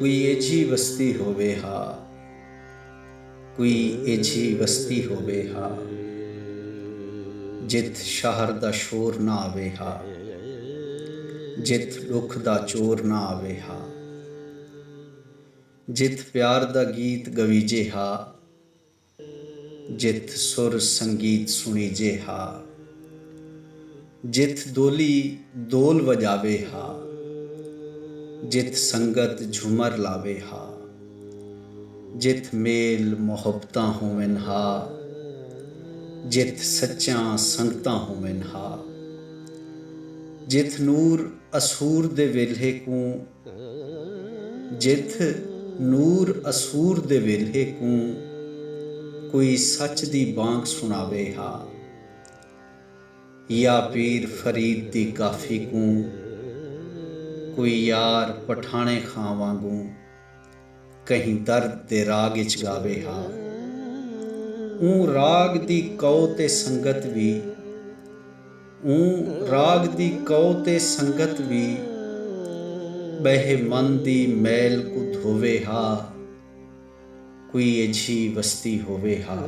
कोई एजी बस्ती होवे हा, कोई एजी बस्ती होवे हा, जित शहर दा शोर ना आवे हा, जित दुख दा चोर ना आवे हा, जित प्यार दा गीत गवीजे हा, जित सुर संगीत सुणीजे हा, जित दोली दोल वजावे हा, जित संगत झूमर लावे हा, जित मेल मुहब्बतां होवन हा, जित सच्चां संगतां होवन हा, जित नूर असूर दे वेल्हे को, जित नूर असूर दे वेल्हे को कोई सच दी बांग सुनावे हा, या पीर फरीद दी काफी को कोई यार पठाने खां वांगू कहीं दर्द दे राग इच गावे हा। ऊं राग दी कौ ते संगत भी, ऊं राग दी कौ ते संगत भी बहे मन दी मैल को धोवे हा, कोई एजी बस्ती होवे हा,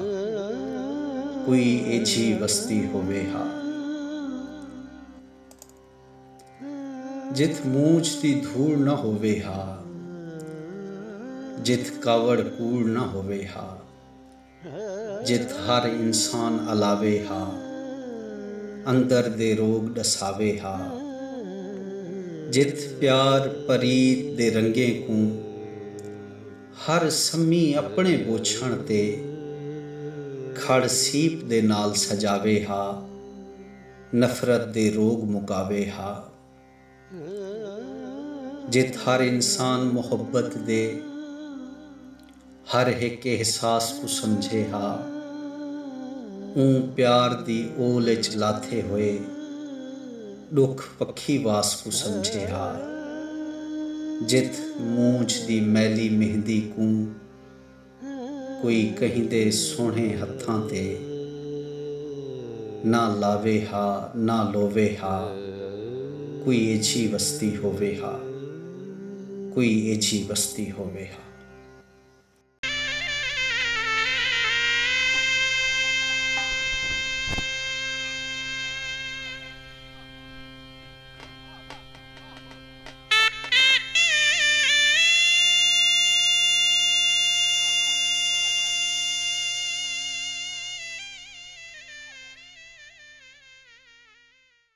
कोई एजी बस्ती होवे हा। जित मूंछ दी धूड़ न होवे हा, जित कावड़ कूड़ न होवे हा, जित हर इंसान अलावे हा, अंदर दे रोग डसावे हा, जित प्यार परीत दे रंगे को हर सम्मी अपने बोछण ते खड़ सीप दे नाल सजावे हा, नफरत दे रोग मुकावे हा, जित हर इंसान मुहब्बत दे हर एक एहसास को समझे हा, ऊं प्यार दी ओल च लाथे होए दुख पखी वास को समझे हा, जित मूंछ दी मैली मेहंदी को कोई कहीं दे सोहणे हत्थां ते ना लावे हा ना लोवे हा, कोई एजी बस्ती होवे हा, कोई एजी बस्ती होवे हा।